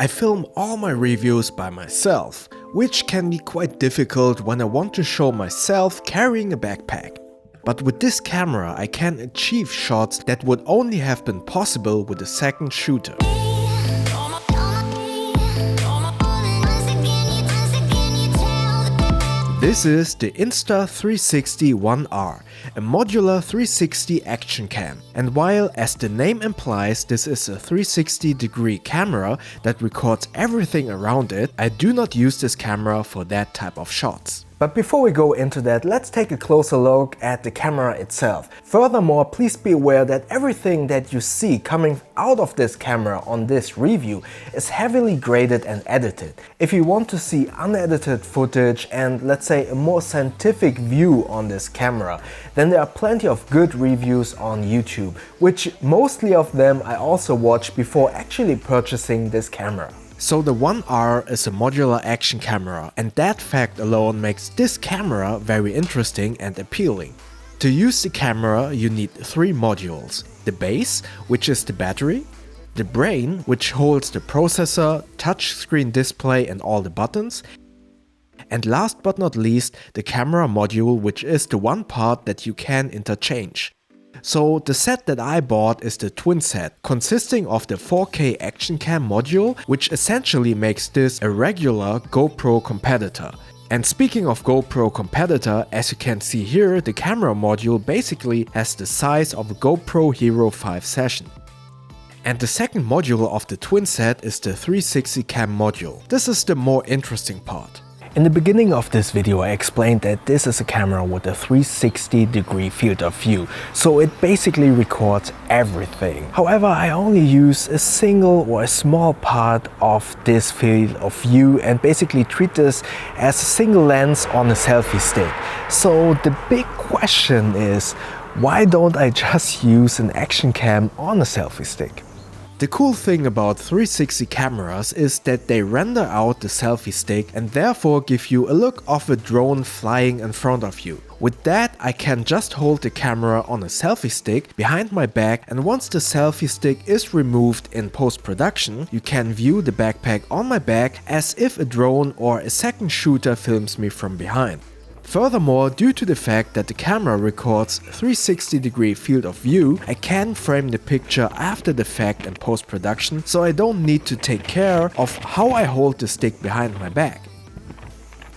I film all my reviews by myself, which can be quite difficult when I want to show myself carrying a backpack. But with this camera I can achieve shots that would only have been possible with a second shooter. This is the Insta360 One R, a modular 360 action cam. And while, as the name implies, this is a 360-degree camera that records everything around it, I do not use this camera for that type of shots. But before we go into that, let's take a closer look at the camera itself. Furthermore, please be aware that everything that you see coming out of this camera on this review is heavily graded and edited. If you want to see unedited footage and, let's say, a more scientific view on this camera, then there are plenty of good reviews on YouTube, which mostly of them I also watched before actually purchasing this camera. So the One R is a modular action camera, and that fact alone makes this camera very interesting and appealing. To use the camera you need three modules: the base, which is the battery, the brain, which holds the processor, touchscreen display and all the buttons, and last but not least the camera module, which is the one part that you can interchange. So the set that I bought is the twin set, consisting of the 4K action cam module, which essentially makes this a regular GoPro competitor. And speaking of GoPro competitor, as you can see here, the camera module basically has the size of a GoPro Hero 5 session. And the second module of the twin set is the 360 cam module. This is the more interesting part. In the beginning of this video I explained that this is a camera with a 360-degree field of view, so it basically records everything. However, I only use a single or a small part of this field of view and basically treat this as a single lens on a selfie stick. So the big question is, why don't I just use an action cam on a selfie stick? The cool thing about 360 cameras is that they render out the selfie stick and therefore give you a look of a drone flying in front of you. With that, I can just hold the camera on a selfie stick behind my back, and once the selfie stick is removed in post-production, you can view the backpack on my back as if a drone or a second shooter films me from behind. Furthermore, due to the fact that the camera records 360-degree field of view, I can frame the picture after the fact in post-production, so I don't need to take care of how I hold the stick behind my back.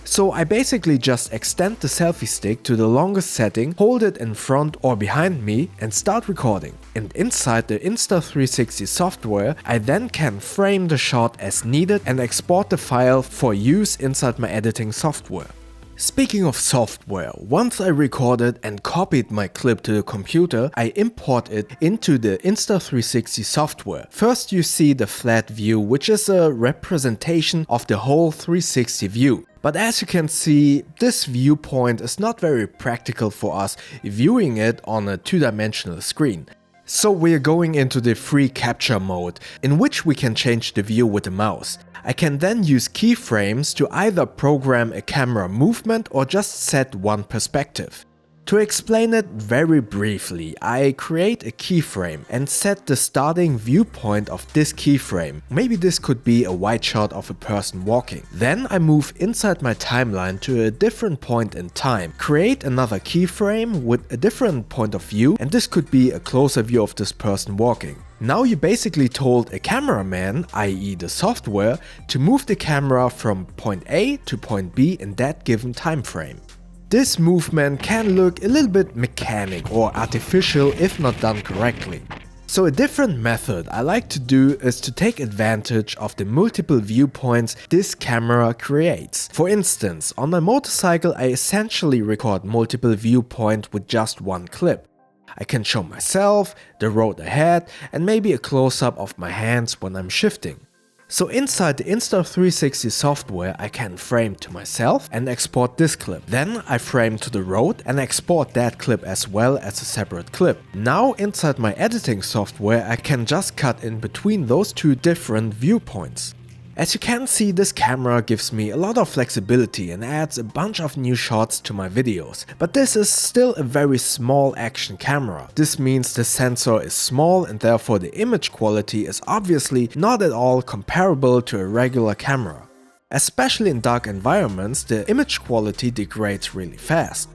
So I basically just extend the selfie stick to the longest setting, hold it in front or behind me and start recording. And inside the Insta360 software, I then can frame the shot as needed and export the file for use inside my editing software. Speaking of software, once I recorded and copied my clip to the computer, I import it into the Insta360 software. First you see the flat view, which is a representation of the whole 360 view. But as you can see, this viewpoint is not very practical for us viewing it on a two-dimensional screen. So we are going into the free capture mode, in which we can change the view with the mouse. I can then use keyframes to either program a camera movement or just set one perspective. To explain it very briefly, I create a keyframe and set the starting viewpoint of this keyframe. Maybe this could be a wide shot of a person walking. Then I move inside my timeline to a different point in time, create another keyframe with a different point of view, and this could be a closer view of this person walking. Now you basically told a cameraman, i.e. the software, to move the camera from point A to point B in that given time frame. This movement can look a little bit mechanic or artificial if not done correctly. So a different method I like to do is to take advantage of the multiple viewpoints this camera creates. For instance, on my motorcycle I essentially record multiple viewpoints with just one clip. I can show myself, the road ahead, and maybe a close-up of my hands when I'm shifting. So inside the Insta360 software I can frame to myself and export this clip. Then I frame to the road and export that clip as well as a separate clip. Now inside my editing software I can just cut in between those two different viewpoints. As you can see, this camera gives me a lot of flexibility and adds a bunch of new shots to my videos. But this is still a very small action camera. This means the sensor is small and therefore the image quality is obviously not at all comparable to a regular camera. Especially in dark environments, the image quality degrades really fast.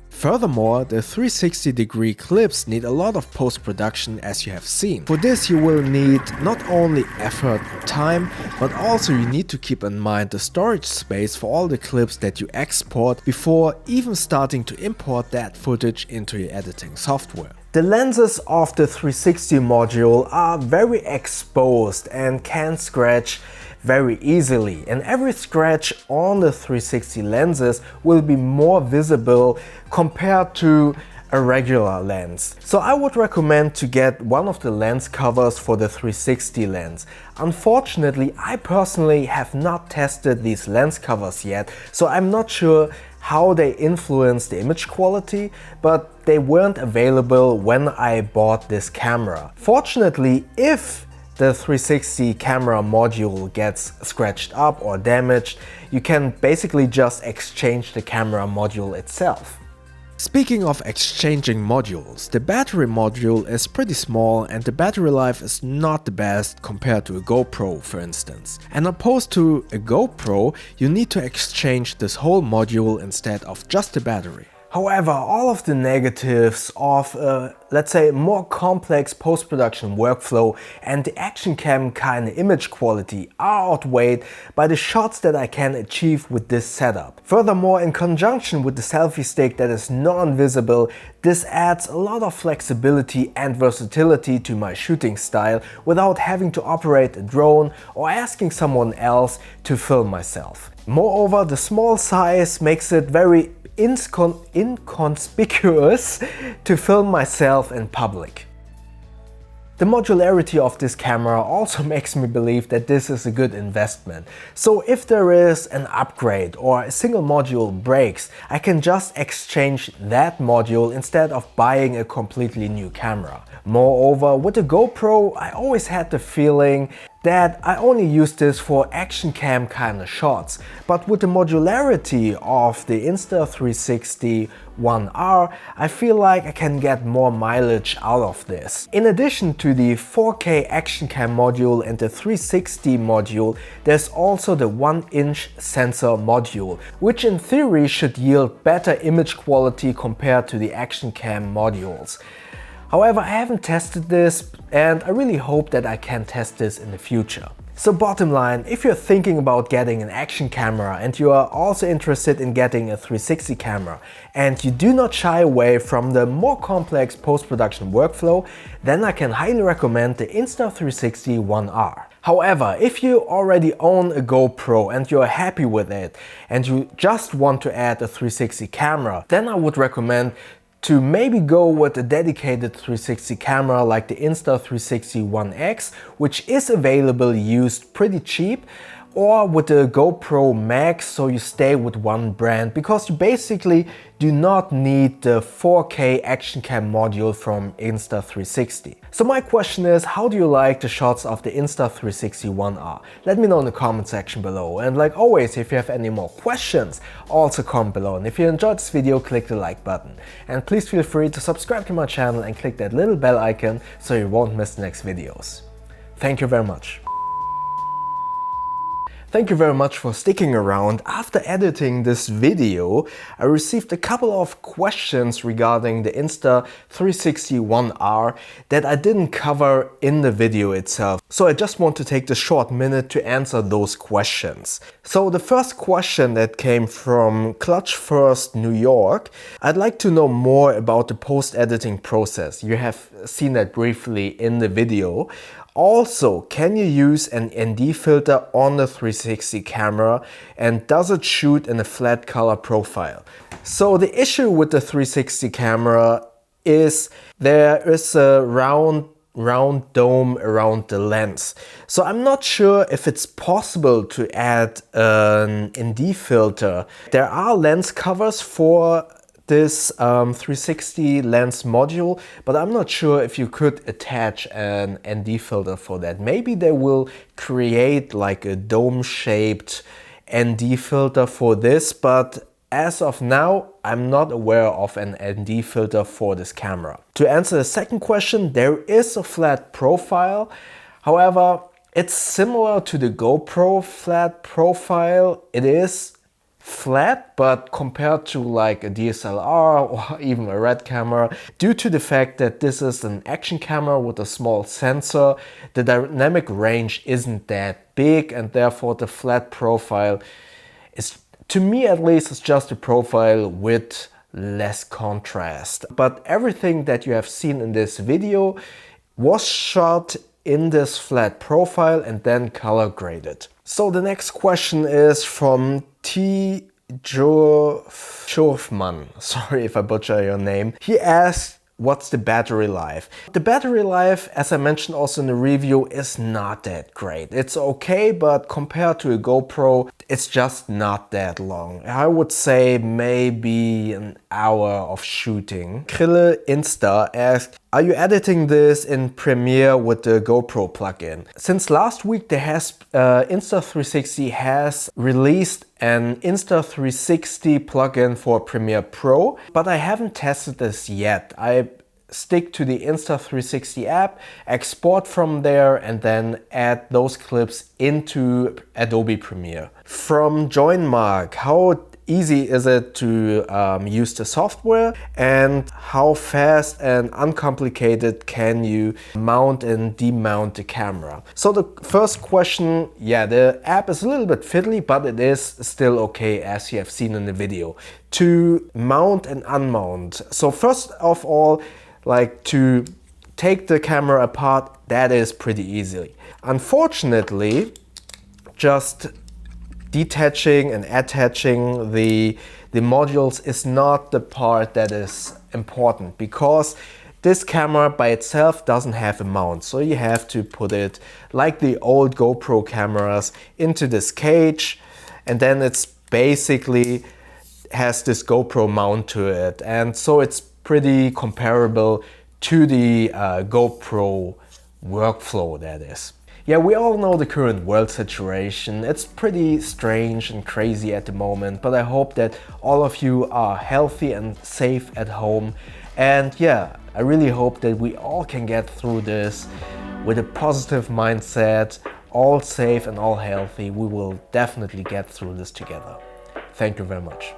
Furthermore, the 360-degree clips need a lot of post-production, as you have seen. For this you will need not only effort and time, but also you need to keep in mind the storage space for all the clips that you export before even starting to import that footage into your editing software. The lenses of the 360 module are very exposed and can scratch very easily, and every scratch on the 360 lenses will be more visible compared to a regular lens. So I would recommend to get one of the lens covers for the 360 lens. Unfortunately, I personally have not tested these lens covers yet, so I'm not sure how they influence the image quality, but they weren't available when I bought this camera. Fortunately, if the 360 camera module gets scratched up or damaged, you can basically just exchange the camera module itself. Speaking of exchanging modules, the battery module is pretty small and the battery life is not the best compared to a GoPro, for instance. And opposed to a GoPro, you need to exchange this whole module instead of just the battery. However, all of the negatives of let's say more complex post-production workflow and the action cam kind of image quality are outweighed by the shots that I can achieve with this setup. Furthermore, in conjunction with the selfie stick that is non-visible, this adds a lot of flexibility and versatility to my shooting style without having to operate a drone or asking someone else to film myself. Moreover, the small size makes it very inconspicuous to film myself in public. The modularity of this camera also makes me believe that this is a good investment. So if there is an upgrade or a single module breaks, I can just exchange that module instead of buying a completely new camera. Moreover, with the GoPro, I always had the feeling that I only use this for action cam kind of shots, but with the modularity of the Insta360 One R, I feel like I can get more mileage out of this. In addition to the 4K action cam module and the 360 module, there's also the 1-inch sensor module, which in theory should yield better image quality compared to the action cam modules. However, I haven't tested this and I really hope that I can test this in the future. So bottom line, if you're thinking about getting an action camera and you are also interested in getting a 360 camera and you do not shy away from the more complex post-production workflow, then I can highly recommend the Insta360 One R. However, if you already own a GoPro and you're happy with it and you just want to add a 360 camera, then I would recommend to maybe go with a dedicated 360 camera like the Insta360 One X, which is available used pretty cheap, or with the GoPro Max, so you stay with one brand, because you basically do not need the 4K action cam module from Insta360. So my question is, how do you like the shots of the Insta360 One R? Let me know in the comment section below, and like always, if you have any more questions, also comment below, and if you enjoyed this video, click the like button. And please feel free to subscribe to my channel and click that little bell icon so you won't miss the next videos. Thank you very much. Thank you very much for sticking around. After editing this video, I received a couple of questions regarding the Insta360 One R that I didn't cover in the video itself. So I just want to take this short minute to answer those questions. So the first question that came from Clutch First New York, I'd like to know more about the post-editing process. You have seen that briefly in the video. Also, can you use an ND filter on the 360 camera, and does it shoot in a flat color profile? So the issue with the 360 camera is there is a round dome around the lens. So I'm not sure if it's possible to add an ND filter. There are lens covers for this 360 lens module, but I'm not sure if you could attach an ND filter for that. Maybe they will create like a dome-shaped ND filter for this, but as of now, I'm not aware of an ND filter for this camera. To answer the second question, there is a flat profile. However, it's similar to the GoPro flat profile. It is flat, but compared to like a DSLR or even a RED camera, due to the fact that this is an action camera with a small sensor, the dynamic range isn't that big, and therefore the flat profile is, to me at least, it's just a profile with less contrast. But everything that you have seen in this video was shot in this flat profile and then color graded. So the next question is from T. Schurfmann. Sorry if I butcher your name. He asked, what's the battery life? The battery life, as I mentioned also in the review, is not that great. It's okay, but compared to a GoPro, it's just not that long. I would say maybe an hour of shooting. Krille Insta asked, are you editing this in Premiere with the GoPro plugin? Since last week, Insta360 has released an Insta360 plugin for Premiere Pro, but I haven't tested this yet. I stick to the Insta360 app, export from there, and then add those clips into Adobe Premiere. From Join Mark, how easy is it to use the software, and how fast and uncomplicated can you mount and demount the camera? So the first question, yeah, the app is a little bit fiddly, but it is still okay, as you have seen in the video. To mount and unmount. So first of all, like to take the camera apart, that is pretty easy. Unfortunately, just detaching and attaching the modules is not the part that is important, because this camera by itself doesn't have a mount. So you have to put it, like the old GoPro cameras, into this cage, and then it's basically has this GoPro mount to it. And so it's pretty comparable to the GoPro workflow, that is. Yeah, we all know the current world situation. It's pretty strange and crazy at the moment, but I hope that all of you are healthy and safe at home. And yeah, I really hope that we all can get through this with a positive mindset, all safe and all healthy. We will definitely get through this together. Thank you very much.